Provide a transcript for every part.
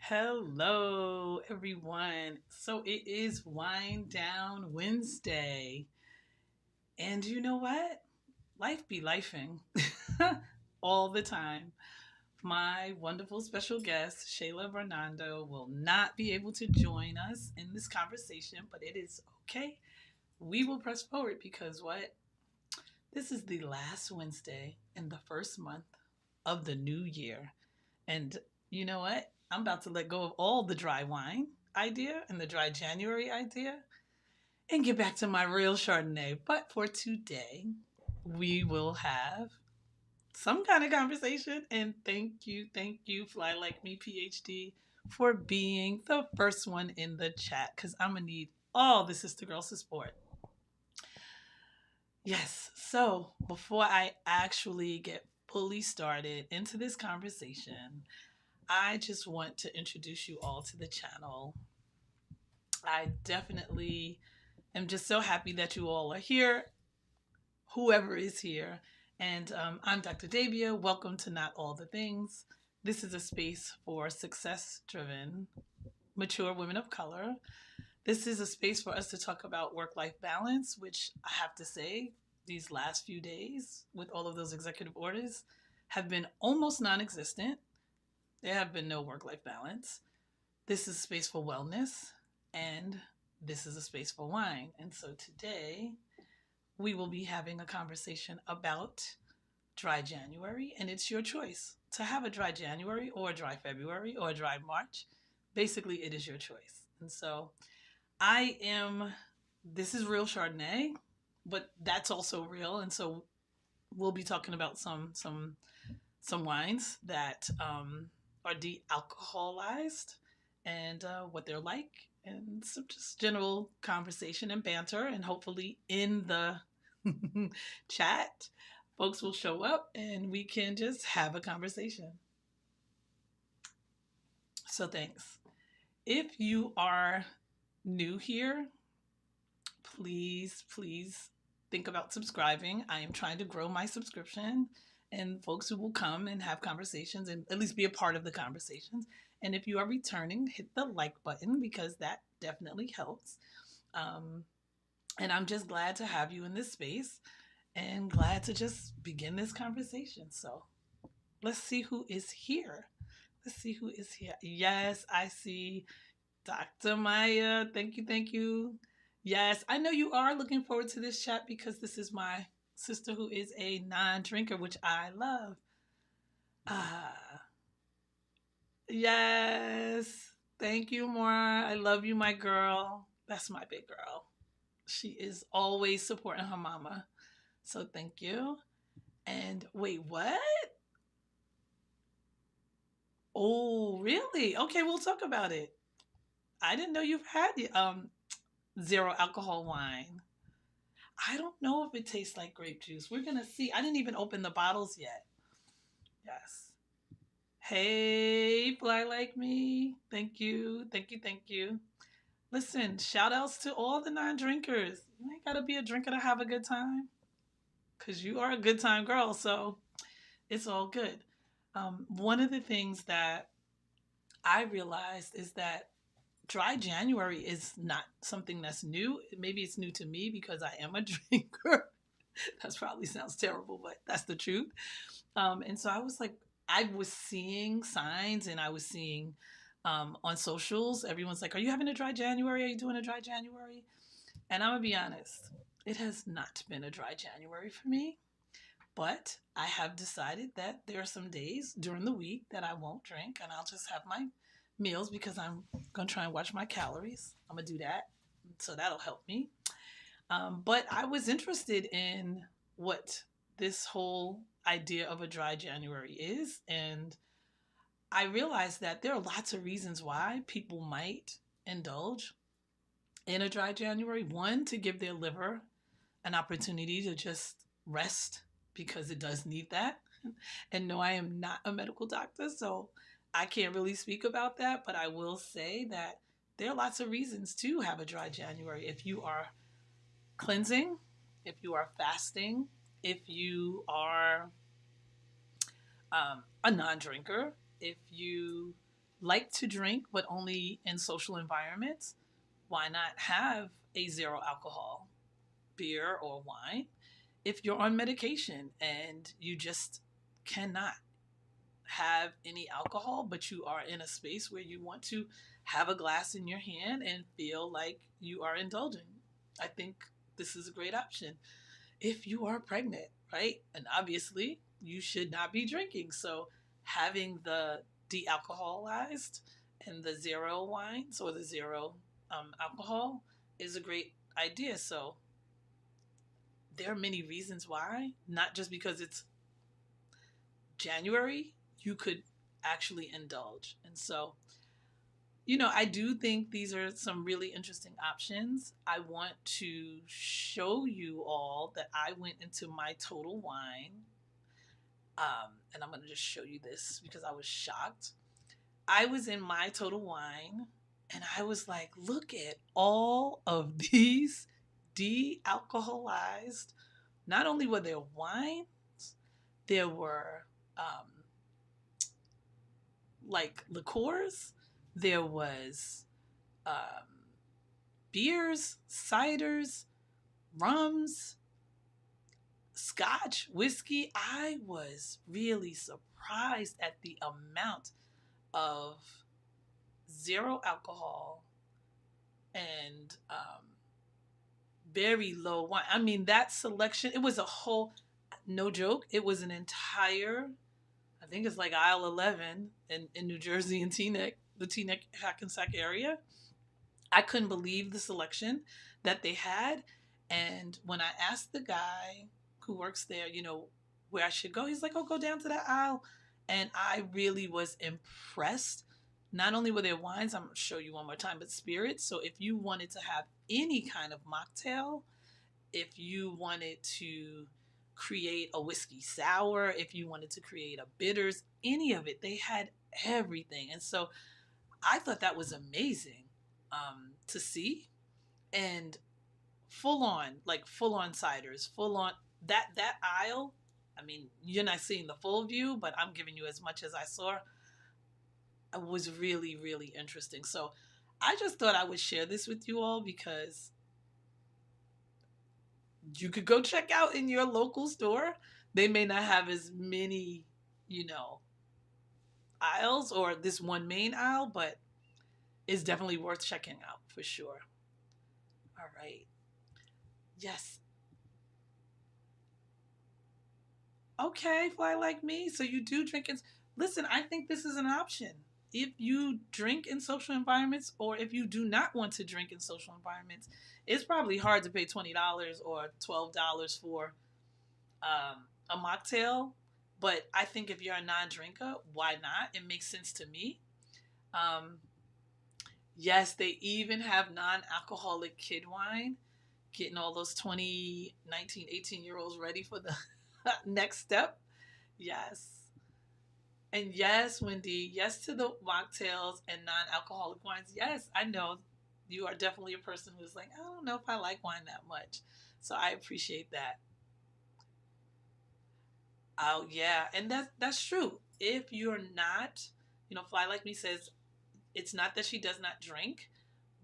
Hello, everyone. So it is Wind Down Wednesday. And you know what? Life be lifing all the time. My wonderful special guest, Shayla Varando, will not be able to join us in this conversation, but it is okay. We will press forward because what? This is the last Wednesday in the first month of the new year. And you know what? I'm about to let go of all the dry wine idea and the dry January idea and get back to my real Chardonnay. But for today, we will have some kind of conversation. And thank you, Fly Like Me PhD, for being the first one in the chat because I'm going to need all the sister girl support. Yes, so before I actually get fully started into this conversation, I just want to introduce you all to the channel. I definitely am just so happy that you all are here, whoever is here. And I'm Dr. Davia. Welcome to Not All the Things. This is a space for success driven, mature women of color. This is a space for us to talk about work life balance, which I have to say, these last few days with all of those executive orders have been almost non existent. There have been no work life balance. This is a space for wellness, and this is a space for wine. And so today we will be having a conversation about dry January, and it's your choice to have a dry January or a dry February or a dry March. Basically, it is your choice. And so I am, this is real Chardonnay, but that's also real. And so we'll be talking about some wines that are de-alcoholized and what they're like, and some just general conversation and banter. And hopefully, in the chat, folks will show up and we can just have a conversation. So, thanks. If you are new here, please think about subscribing. I am trying to grow my subscription and folks who will come and have conversations and at least be a part of the conversations. And if you are returning, hit the like button because that definitely helps. Um, and I'm just glad to have you in this space and glad to just begin this conversation. So let's see who is here. Let's see who is here. Yes, I see Dr. Maya. Thank you, thank you. Yes, I know you are looking forward to this chat because this is my sister who is a non drinker, which I love. Ah, yes. Thank you, Maura. I love you, my girl. That's my big girl. She is always supporting her mama. So thank you. And wait, what? Oh, really? Okay, we'll talk about it. I didn't know you've had zero alcohol wine. I don't know if it tastes like grape juice. We're gonna see. I didn't even open the bottles yet. Yes. Hey, fly like me. Thank you. Thank you. Thank you. Listen, shout outs to all the non drinkers. You ain't gotta be a drinker to have a good time. Cause you are a good time girl, so it's all good. One of the things that I realized is that dry January is not something that's new. Maybe it's new to me because I am a drinker. That probably sounds terrible, but that's the truth. And so I was like, I was seeing signs and I was seeing on socials, everyone's like, are you having a dry January? Are you doing a dry January? And I'm going to be honest, it has not been a dry January for me. But I have decided that there are some days during the week that I won't drink and I'll just have my meals because I'm going to try and watch my calories. I'm going to do that. So that'll help me. But I was interested in what this whole idea of a dry January is. And I realized that there are lots of reasons why people might indulge in a dry January. One, to give their liver an opportunity to just rest because it does need that. And no, I am not a medical doctor, so I can't really speak about that. But I will say that there are lots of reasons to have a dry January. If you are cleansing, if you are fasting, if you are a non drinker, if you like to drink, but only in social environments, why not have a zero alcohol beer or wine? If you're on medication and you just cannot have any alcohol, but you are in a space where you want to have a glass in your hand and feel like you are indulging, I think this is a great option. If you are pregnant, right? And obviously, you should not be drinking. So, having the de alcoholized and the zero wines or the zero alcohol is a great idea. So, there are many reasons why, not just because it's January, you could actually indulge. And so, I do think these are some really interesting options. I want to show you all that I went into my Total Wine. And I'm going to just show you this because I was shocked. I was in my Total Wine and I was like, look at all of these de alcoholized. Not only were there wines, there were like liqueurs, there was um, beers, ciders, rums, scotch, whiskey. I was really surprised at the amount of zero alcohol and very low wine. I mean, that selection, it was a whole, no joke, it was an entire, I think it's like aisle 11 in New Jersey and Teaneck, the Teaneck Hackensack area. I couldn't believe the selection that they had. And when I asked the guy who works there, where I should go, he's like, oh, go down to that aisle. And I really was impressed. Not only were there wines, I'm going to show you one more time, but spirits. So if you wanted to have any kind of mocktail, if you wanted to create a whiskey sour, if you wanted to create a bitters, any of it, they had everything. And so I thought that was amazing to see. And full on ciders, full on that aisle. I mean, you're not seeing the full view, but I'm giving you as much as I saw. It was really, really interesting. So I just thought I would share this with you all because you could go check out in your local store. They may not have as many, you know, aisles or this one main aisle, but it's definitely worth checking out for sure. All right. Yes. Okay, fly like me. So you do drink in. Listen, I think this is an option. If you drink in social environments or if you do not want to drink in social environments, it's probably hard to pay $20 or $12 for a mocktail. But I think if you're a non drinker, why not? It makes sense to me. Um, yes, they even have non alcoholic kid wine, getting all those 20, 19, 18-year-olds ready for the next step. Yes. And yes, Wendy, yes to the mocktails and non alcoholic wines. Yes, I know you are definitely a person who's like, I don't know if I like wine that much. So I appreciate that. Oh yeah, and that's true. If you're not, Fly Like Me says it's not that she does not drink,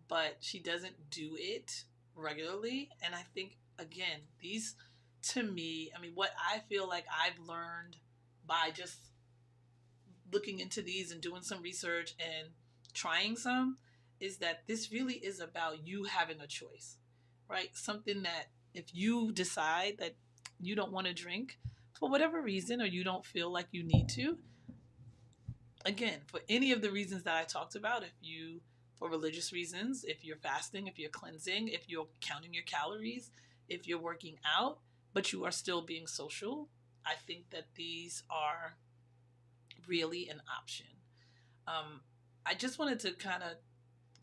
but she doesn't do it regularly. And I think again, these to me, I mean, what I feel like I've learned by just looking into these and doing some research and trying some is that this really is about you having a choice, right? Something that if you decide that you don't want to drink for whatever reason or you don't feel like you need to, again, for any of the reasons that I talked about, if you, for religious reasons, if you're fasting, if you're cleansing, if you're counting your calories, if you're working out, but you are still being social, I think that these are really an option. Um, I just wanted to kind of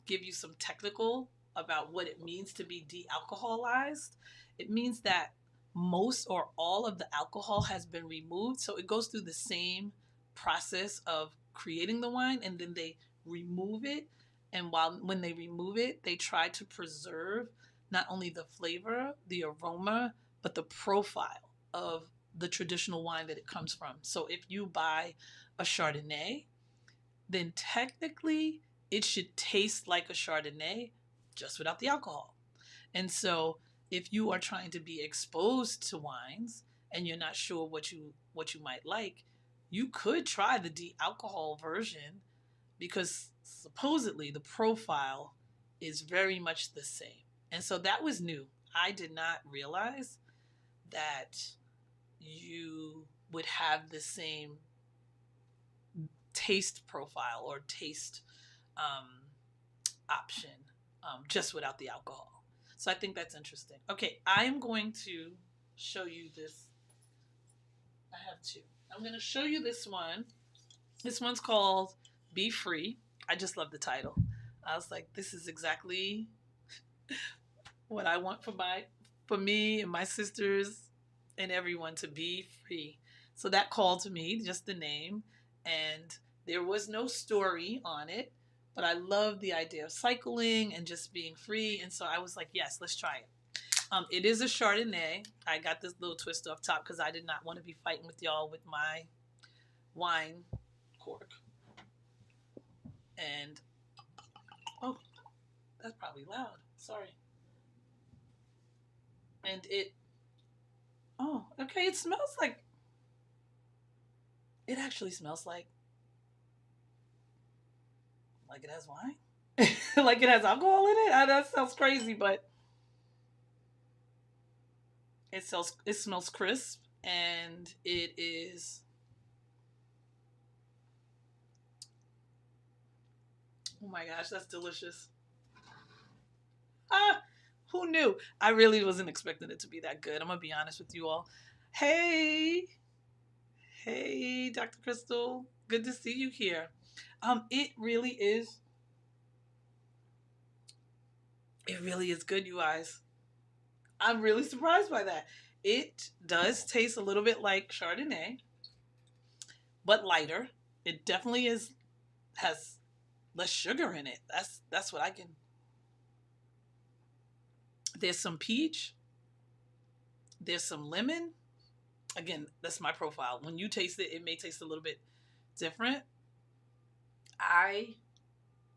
give you some technical about what it means to be de-alcoholized. It means that most or all of the alcohol has been removed. So it goes through the same process of creating the wine and then they remove it. And when they remove it, they try to preserve not only the flavor, the aroma, but the profile of the traditional wine that it comes from. So if you buy a Chardonnay, then technically it should taste like a Chardonnay just without the alcohol. And so if you are trying to be exposed to wines and you're not sure what you might like, you could try the de-alcohol version because supposedly the profile is very much the same. And so that was new. I did not realize that you would have the same taste profile or taste um, option just without the alcohol. So I think that's interesting. Okay, I'm going to show you this. I have two. I'm going to show you this one. This one's called Be Free. I just love the title. I was like, this is exactly what I want for me and my sisters and everyone to be free. So that called to me, just the name, and there was no story on it, but I love the idea of cycling and just being free, and so I was like, yes, let's try it. It is a Chardonnay. I got this little twist off top because I did not want to be fighting with y'all with my wine cork. And oh, that's probably loud. Sorry. And it oh, okay, it smells like it actually smells like it has wine. Like it has alcohol in it. That sounds crazy, but it smells crisp and it is oh my gosh, that's delicious. Ah, who knew? I really wasn't expecting it to be that good. I'm gonna be honest with you all. Hey, hey, Dr. Crystal. Good to see you here. It really is. It really is good, you guys. I'm really surprised by that. It does taste a little bit like Chardonnay, but lighter. It definitely is has less sugar in it. That's what I can. There's some peach. There's some lemon. Again, that's my profile. When you taste it, it may taste a little bit different. I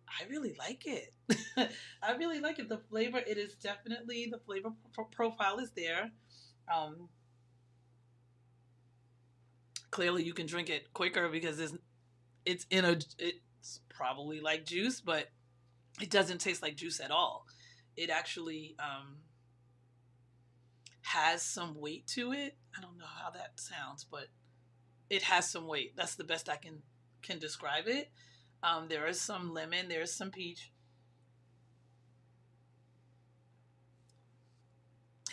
I really like it. I really like it. The flavor, it is definitely the flavor profile is there. Um, Clearly, you can drink it quicker because it's probably like juice, but it doesn't taste like juice at all. It actually has some weight to it. I don't know how that sounds, but it has some weight. That's the best I can describe it. There is some lemon. There is some peach.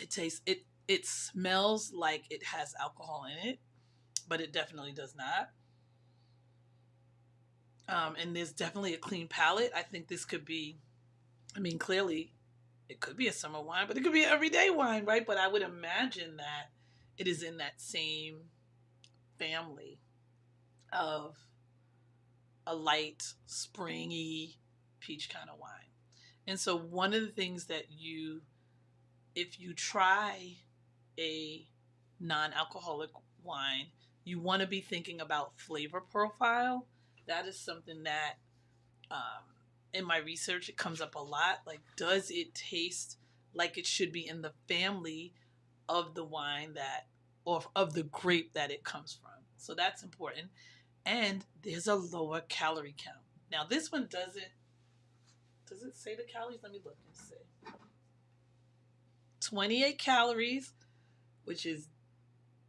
It tastes it. It smells like it has alcohol in it, but it definitely does not. And there's definitely a clean palate. I think this could be. I mean, clearly, it could be a summer wine, but it could be an everyday wine, right? But I would imagine that it is in that same family of a light, springy peach kind of wine. And so, one of the things that if you try a non alcoholic wine, you want to be thinking about flavor profile. That is something that um, in my research, it comes up a lot. Like, does it taste like it should be in the family of the wine that, or of the grape that it comes from? So that's important. And there's a lower calorie count. Now, this one does it say the calories? Let me look and see. 28 calories, which is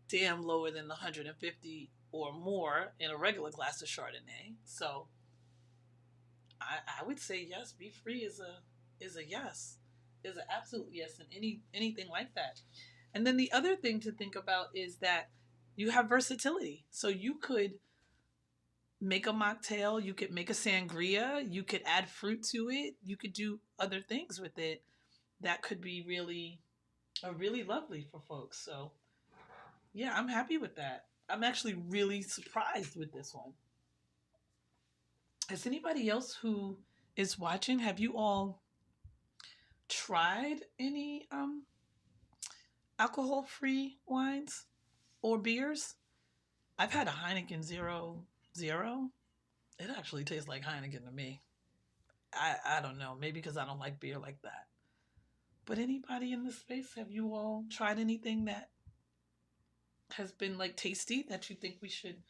damn lower than the 150 or more in a regular glass of Chardonnay. So I would say yes. Be free is a yes, is an absolute yes in anything like that. And then the other thing to think about is that you have versatility. So you could make a mocktail, you could make a sangria, you could add fruit to it, you could do other things with it that could be really lovely for folks. So yeah, I'm happy with that. I'm actually really surprised with this one. Has anybody else who is watching, have you all tried any alcohol free wines or beers? I've had a Heineken Zero Zero It actually tastes like Heineken to me. I don't know. Maybe because I don't like beer like that. But anybody in this space, have you all tried anything that has been like tasty that you think we should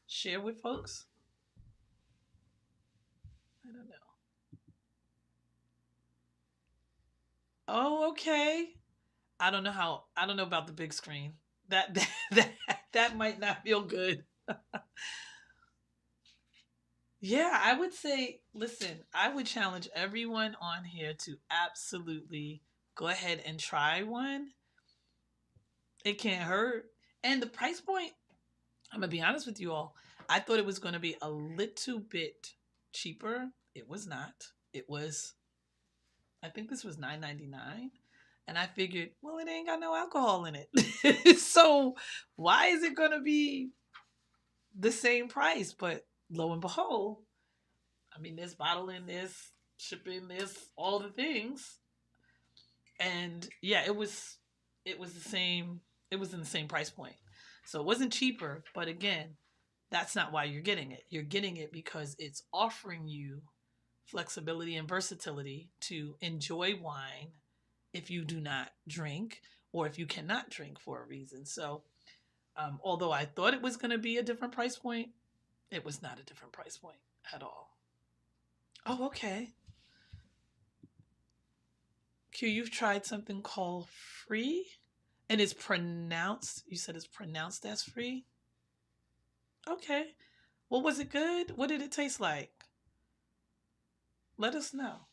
share with folks? I don't know. Oh, okay. I don't know about the big screen. That that might not feel good. Yeah, I would say, listen, I would challenge everyone on here to absolutely go ahead and try one. It can't hurt. And the price point, I'm going to be honest with you all. I thought it was going to be a little bit cheaper. It was not. It was, I think this was $9.99. And I figured, well, it ain't got no alcohol in it. So why is it going to be the same price? But lo and behold, I mean, there's bottling this, shipping this, all the things. And yeah, it was the same, it was in the same price point. So it wasn't cheaper, but again, that's not why you're getting it. You're getting it because it's offering you flexibility and versatility to enjoy wine if you do not drink or if you cannot drink for a reason. So, although I thought it was going to be a different price point, it was not a different price point at all. Oh, okay. Q, you've tried something called free, and it's pronounced. You said it's pronounced as free. Okay. Well, was it good? What did it taste like? Let us know.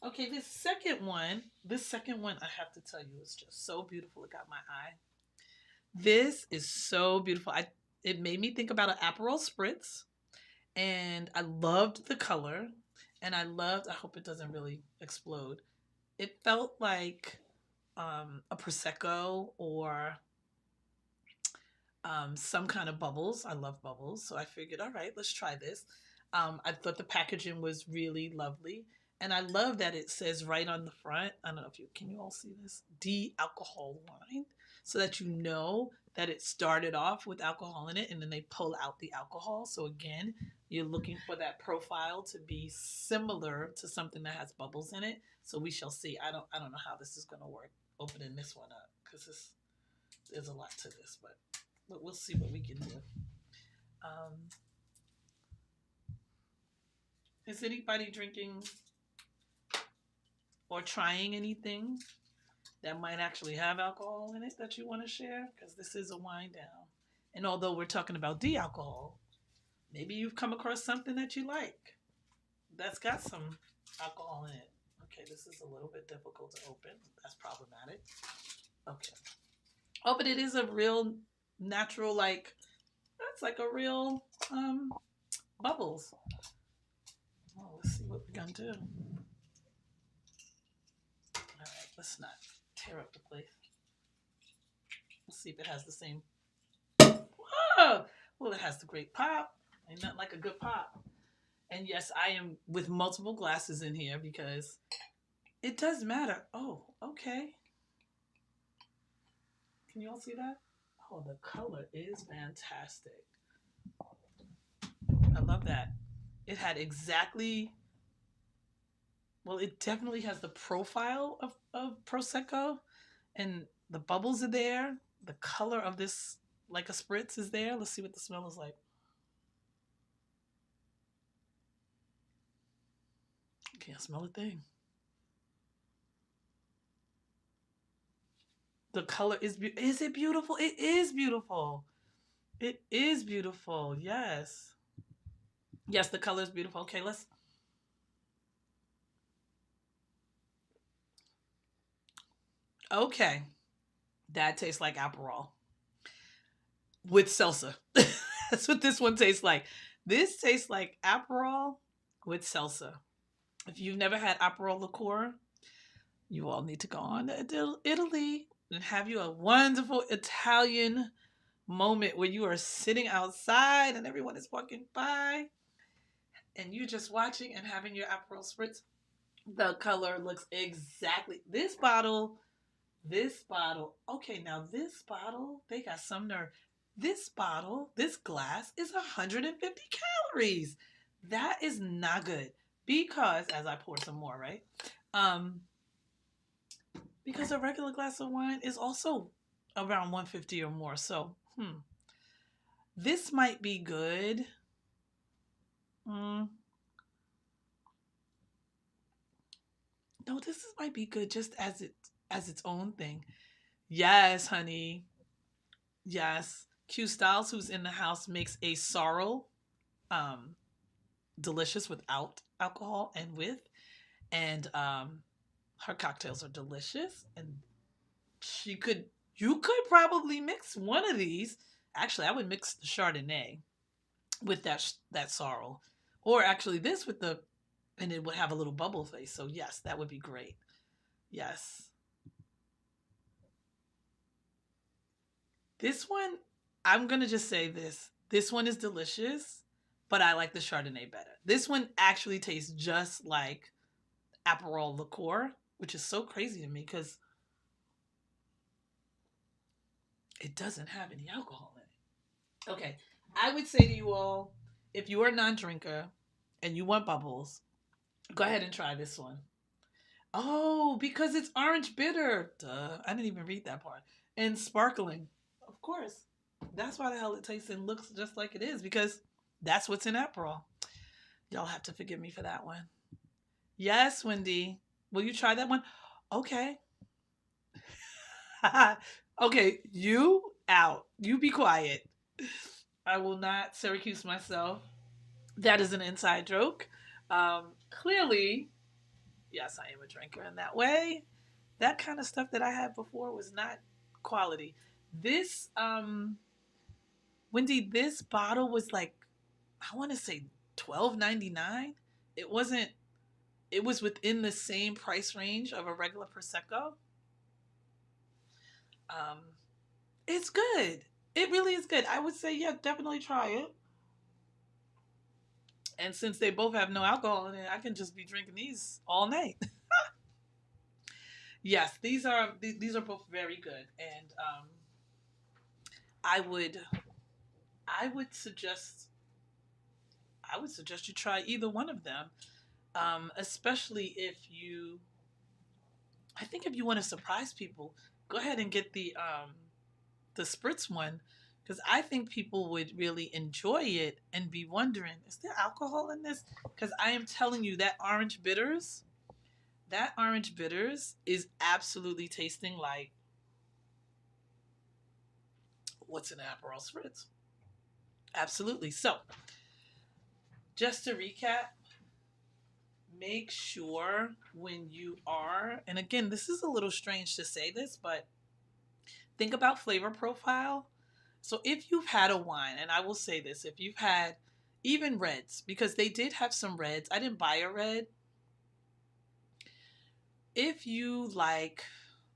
Okay, this second one, I have to tell you, is just so beautiful. It got my eye. This is so beautiful. It made me think about an Aperol spritz, and I loved the color, and I loved. I hope it doesn't really explode. It felt like a prosecco or some kind of bubbles. I love bubbles, so I figured, all right, let's try this. I thought the packaging was really lovely, and I love that it says right on the front. I don't know if you can you all see this, de-alcohol wine, so that you know that it started off with alcohol in it, and then they pull out the alcohol. So again, you're looking for that profile to be similar to something that has bubbles in it. So we shall see. I don't know how this is going to work opening this one up because there's a lot to this, but we'll see what we can do. Um, is anybody drinking or trying anything that might actually have alcohol in it that you want to share? Because this is a wind down. And although we're talking about de-alcohol, maybe you've come across something that you like that's got some alcohol in it. Okay, this is a little bit difficult to open. That's problematic. Okay. Oh, but it is a real natural, like, that's like a real bubbles. Oh, let's see what we're gonna do. All right, let's not tear up the place. Let's see if it has the same. Whoa! Well, it has the great pop. Ain't nothing like a good pop. And yes, I am with multiple glasses in here because it does matter. Oh, okay. Can you all see that? Oh, the color is fantastic. I love that. It had exactly, well, it definitely has the profile of Prosecco, and the bubbles are there. The color of this, like a spritz, is there. Let's see what the smell is like. Can't smell a thing. The color is it beautiful? It is beautiful. It is beautiful. Yes. Yes, the color is beautiful. Okay, let's. Okay. That tastes like Aperol with salsa. That's what this one tastes like. This tastes like Aperol with salsa. If you've never had Aperol liqueur, you all need to go on to Italy and have you a wonderful Italian moment where you are sitting outside and everyone is walking by and you're just watching and having your Aperol spritz. The color looks exactly this bottle. Okay, now this bottle, they got some nerve. This bottle, this glass is 150 calories. That is not good because as I pour some more, right? Um, because a regular glass of wine is also around 150 or more. So, this might be good. Mm, no, might be good just as its own thing. Yes, honey. Yes. Q Styles, who's in the house, makes a sorrel um delicious without alcohol and with. And her cocktails are delicious. And she could you could probably mix one of these. Actually, I would mix the Chardonnay with that sorrel. Or actually this with the and it would have a little bubble face. So yes, that would be great. Yes. This one, I'm gonna just say this. This one is delicious, but I like the Chardonnay better. This one actually tastes just like Aperol liqueur, which is so crazy to me because it doesn't have any alcohol in it. Okay, I would say to you all, if you are a non-drinker and you want bubbles, go ahead and try this one. Oh, because it's orange bitter. Duh, I didn't even read that part. And sparkling, of course. That's why the hell it tastes and looks just like it is because that's what's in Aperol. Y'all have to forgive me for that one. Yes, Wendy. Will you try that one? Okay. Okay, you out. You be quiet. I will not Syracuse myself. That is an inside joke. Clearly, yes, I am a drinker in that way. That kind of stuff that I had before was not quality. This, Wendy, this bottle was like, I want to say 12.99. It wasn't. It was within the same price range of a regular prosecco. Um, it's good. It really is good. I would say, yeah, definitely try it. And since they both have no alcohol in it, I can just be drinking these all night. Yes, these are both very good, and I would I would suggest I would suggest you try either one of them, especially if you. I think if you want to surprise people, go ahead and get the spritz one because I think people would really enjoy it and be wondering, is there alcohol in this? Because I am telling you that orange bitters is absolutely tasting like what's an Aperol spritz. Absolutely. So, just to recap, make sure when you are, and again, this is a little strange to say this, but think about flavor profile. So if you've had a wine, and I will say this, if you've had even reds, because they did have some reds, I didn't buy a red. If you like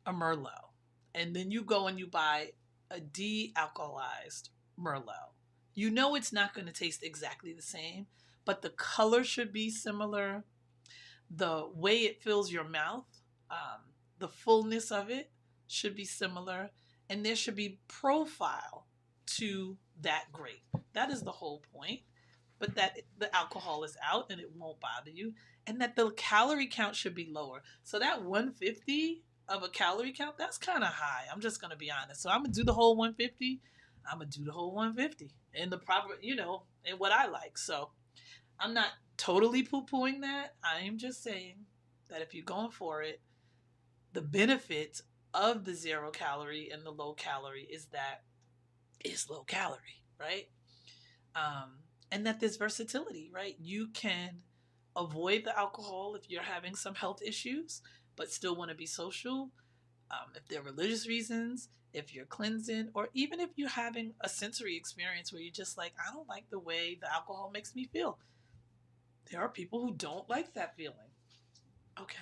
a Merlot, and then you go and you buy a de alcoholized Merlot, you know it's not going to taste exactly the same, but the color should be similar. The way it fills your mouth, um, the fullness of it should be similar, and there should be profile to that grape. That is the whole point. But that the alcohol is out and it won't bother you, and that the calorie count should be lower. So that 150 of a calorie count, that's kind of high. I'm just gonna be honest. So I'm gonna do the whole 150. I'm gonna do the whole 150 in the proper, in what I like. So I'm not totally poo pooing that. I am just saying that if you're going for it, the benefit of the 0 calorie and the low calorie is that it's low calorie, right? Um, and that there's versatility, right? You can avoid the alcohol if you're having some health issues, but still want to be social. If there are religious reasons, if you're cleansing, or even if you're having a sensory experience where you're just like, I don't like the way the alcohol makes me feel. There are people who don't like that feeling. Okay.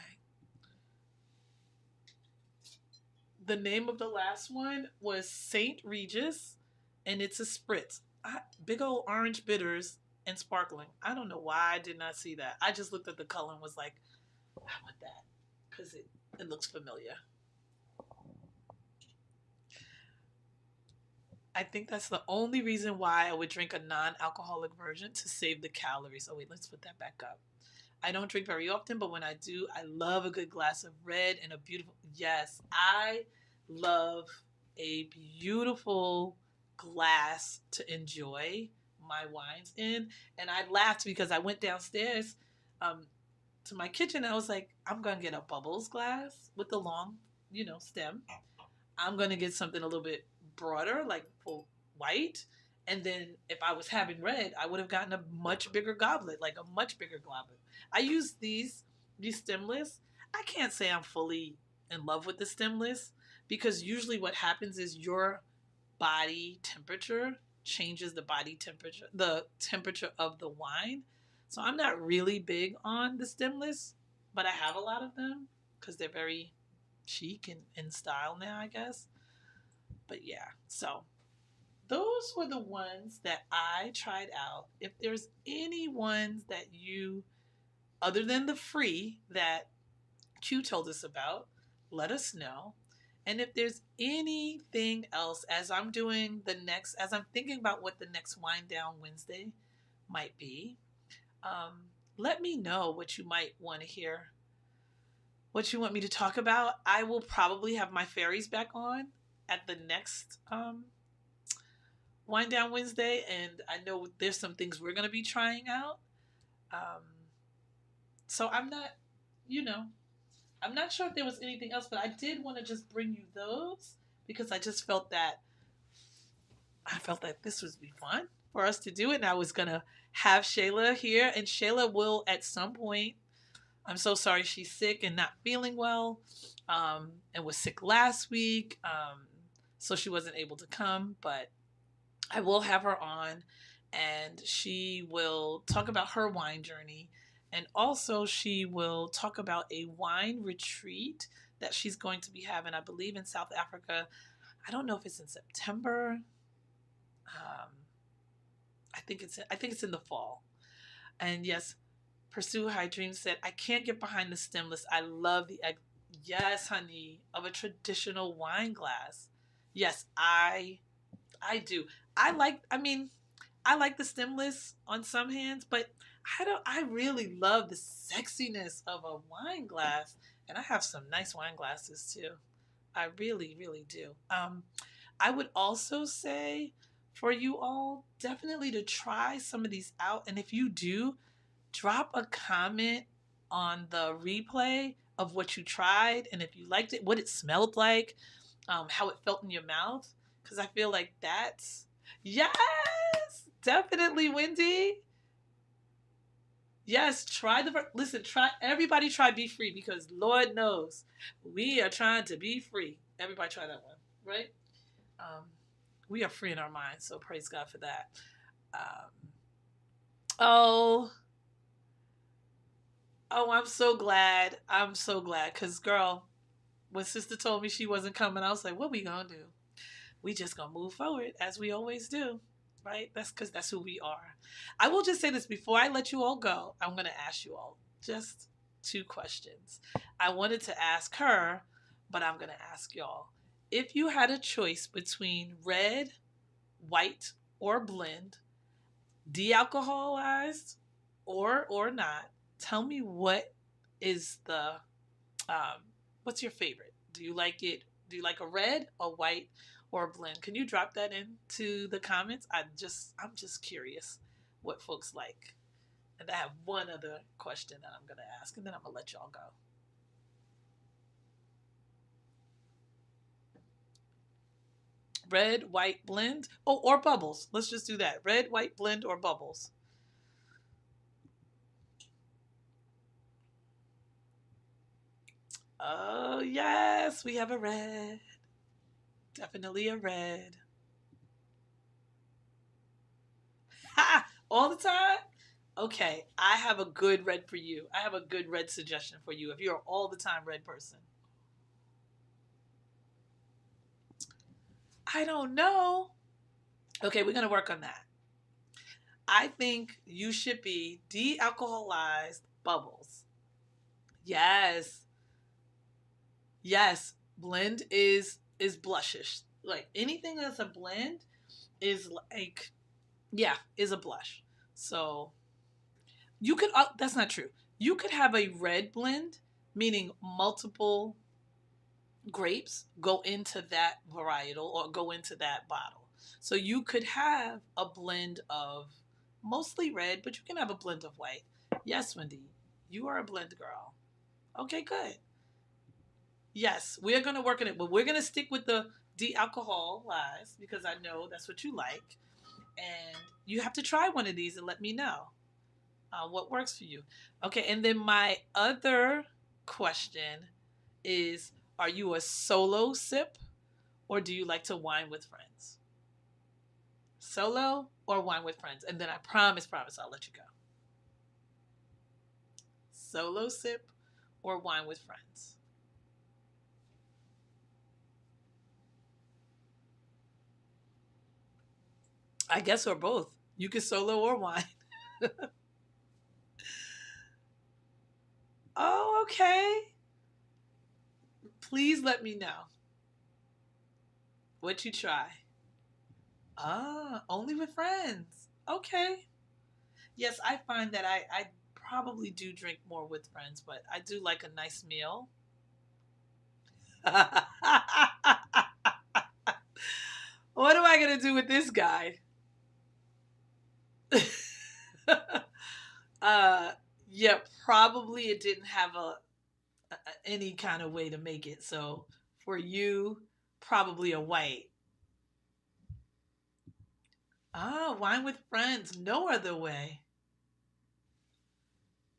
The name of the last one was Saint Regis, and it's a spritz. Big old orange bitters and sparkling. I don't know why I did not see that. I just looked at the color and was like, I want that because it looks familiar. I think that's the only reason why I would drink a non-alcoholic version, to save the calories. Oh wait, let's put that back up. I don't drink very often, but when I do, I love a good glass of red and a beautiful. Yes, I love a beautiful glass to enjoy my wines in. And I laughed because I went downstairs um, to my kitchen. I was like, I'm gonna get a bubbles glass with the long, stem. I'm gonna get something a little bit broader, like for white. And then if I was having red, I would have gotten a much bigger goblet, like a much bigger goblet. I use these stemless. I can't say I'm fully in love with the stemless, because usually what happens is your body temperature changes the temperature of the wine. So I'm not really big on the stemless, but I have a lot of them because they're very chic and in style now, I guess. But yeah, so those were the ones that I tried out. If there's any ones that you, other than the free that Q told us about, let us know. And if there's anything else, as I'm thinking about what the next Wind Down Wednesday might be, let me know what you might want to hear, what you want me to talk about. I will probably have my fairies back on at the next Wind Down Wednesday, and I know there's some things we're going to be trying out. Um, so you know, I'm not sure if there was anything else, but I did want to just bring you those because I felt that this would be fun for us to do it, and I was gonna have Shayla here, and Shayla will at some point. I'm so sorry she's sick and not feeling well, and was sick last week, so she wasn't able to come, but I will have her on, and she will talk about her wine journey. And also, she will talk about a wine retreat that she's going to be having, I believe, in South Africa. I don't know if it's in September. Um, I think it's in the fall. And yes, Pursue High Dreams said, I can't get behind the stemless. I love yes, honey, of a traditional wine glass. Yes, I do. I like the stemless on some hands, but I really love the sexiness of a wine glass. And I have some nice wine glasses too. I really, really do. I would also say for you all, definitely to try some of these out. And if you do, drop a comment on the replay of what you tried and if you liked it, what it smelled like, how it felt in your mouth. Because I feel like that's, yes, definitely, Wendy. Yes, listen, everybody try Be Free, because Lord knows we are trying to be free. Everybody try that one, right? Um, we are free in our minds, so praise God for that. Um, oh, oh, I'm so glad. I'm so glad, because girl, when sister told me she wasn't coming, I was like, what we gonna do? We just gonna move forward as we always do, right? That's because that's who we are. I will just say this before I let you all go. I'm gonna ask you all just two questions. I wanted to ask her, but I'm gonna ask y'all. If you had a choice between red, white, or blend, de-alcoholized or not, tell me what is the what's your favorite? Do you like it? Do you like a red, a white, or a blend? Can you drop that into the comments? I'm just curious what folks like. And I have one other question that I'm gonna ask, and then I'm gonna let y'all go. Red, white, blend. Oh, or bubbles. Let's just do that. Red, white, blend, or bubbles. Oh yes, we have a red. Definitely a red. Ha! All the time? Okay, I have a good red for you. I have a good red suggestion for you if you're an all the time red person. I don't know. Okay, we're going to work on that. I think you should be de alcoholized bubbles. Yes. Yes. Blend is blushish. Like anything that's a blend, is like, yeah, is a blush. So you could, that's not true. You could have a red blend, meaning multiple grapes go into that varietal or go into that bottle. So you could have a blend of mostly red, but you can have a blend of white. Yes, Wendy, you are a blend girl. Okay, good. Yes, we're going to work on it, but we're going to stick with the de-alcohol lies because I know that's what you like. And you have to try one of these and let me know what works for you. Okay, and then my other question is, are you a solo sip or do you like to wine with friends? Solo or wine with friends? And then I promise, I'll let you go. Solo sip or wine with friends? I guess or both. You can solo or wine. Oh, okay. Please let me know what you try. Ah, only with friends. Okay. Yes, I find that I probably do drink more with friends, but I do like a nice meal. What am I going to do with this guy? uh, yeah, probably it didn't have any kind of way to make it. So for you, probably a white. Ah, wine with friends. No other way.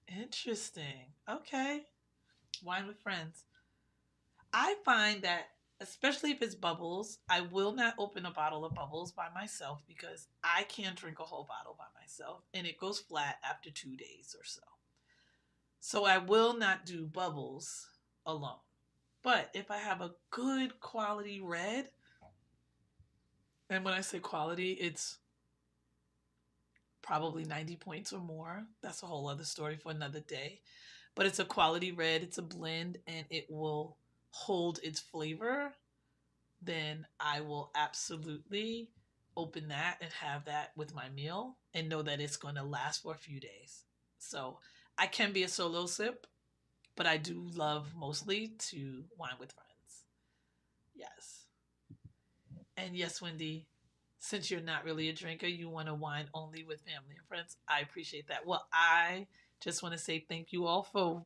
Interesting. Okay. Wine with friends. I find that, especially if it's bubbles, I will not open a bottle of bubbles by myself because I can't drink a whole bottle by myself and it goes flat after 2 days or so. So I will not do bubbles alone. But if I have a good quality red, and when I say quality, it's probably 90 points or more. That's a whole other story for another day. But it's a quality red, it's a blend, and it will hold its flavor. Then I will absolutely open that and have that with my meal and know that it's going to last for a few days. So I can be a solo sip, but I do love mostly to wine with friends. Yes. And yes, Wendy, since you're not really a drinker, you want to wine only with family and friends. I appreciate that. Well, I just want to say thank you all for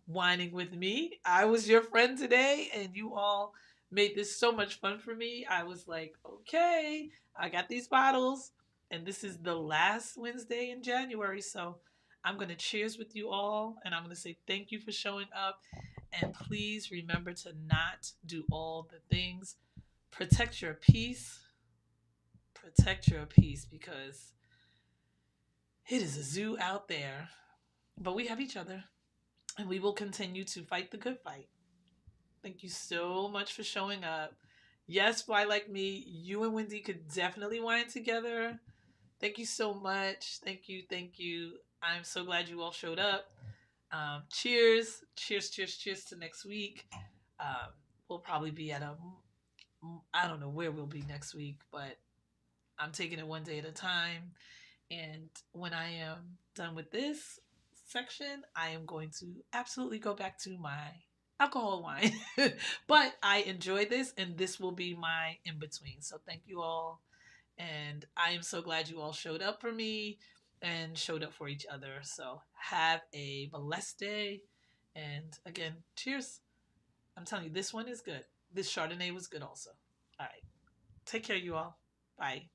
whining with me. I was your friend today, and you all made this so much fun for me. I was like, okay, I got these bottles, and this is the last Wednesday in January. So I'm going to cheers with you all, and I'm going to say thank you for showing up. And please remember to not do all the things. Protect your peace. Protect your peace because it is a zoo out there. But we have each other, and we will continue to fight the good fight. Thank you so much for showing up. Yes, Fly Like Me, you and Wendy could definitely wine together. Thank you so much. Thank you. Thank you. I'm so glad you all showed up. Cheers. Cheers, cheers, cheers to next week. Um, we'll probably be at I don't know where we'll be next week, but I'm taking it one day at a time. And when I am done with this section, I am going to absolutely go back to my alcohol wine. But I enjoy this, and this will be my in between. So thank you all. And I am so glad you all showed up for me and showed up for each other. So have a blessed day. And again, cheers. I'm telling you, this one is good. This Chardonnay was good also. All right. Take care, you all. Bye.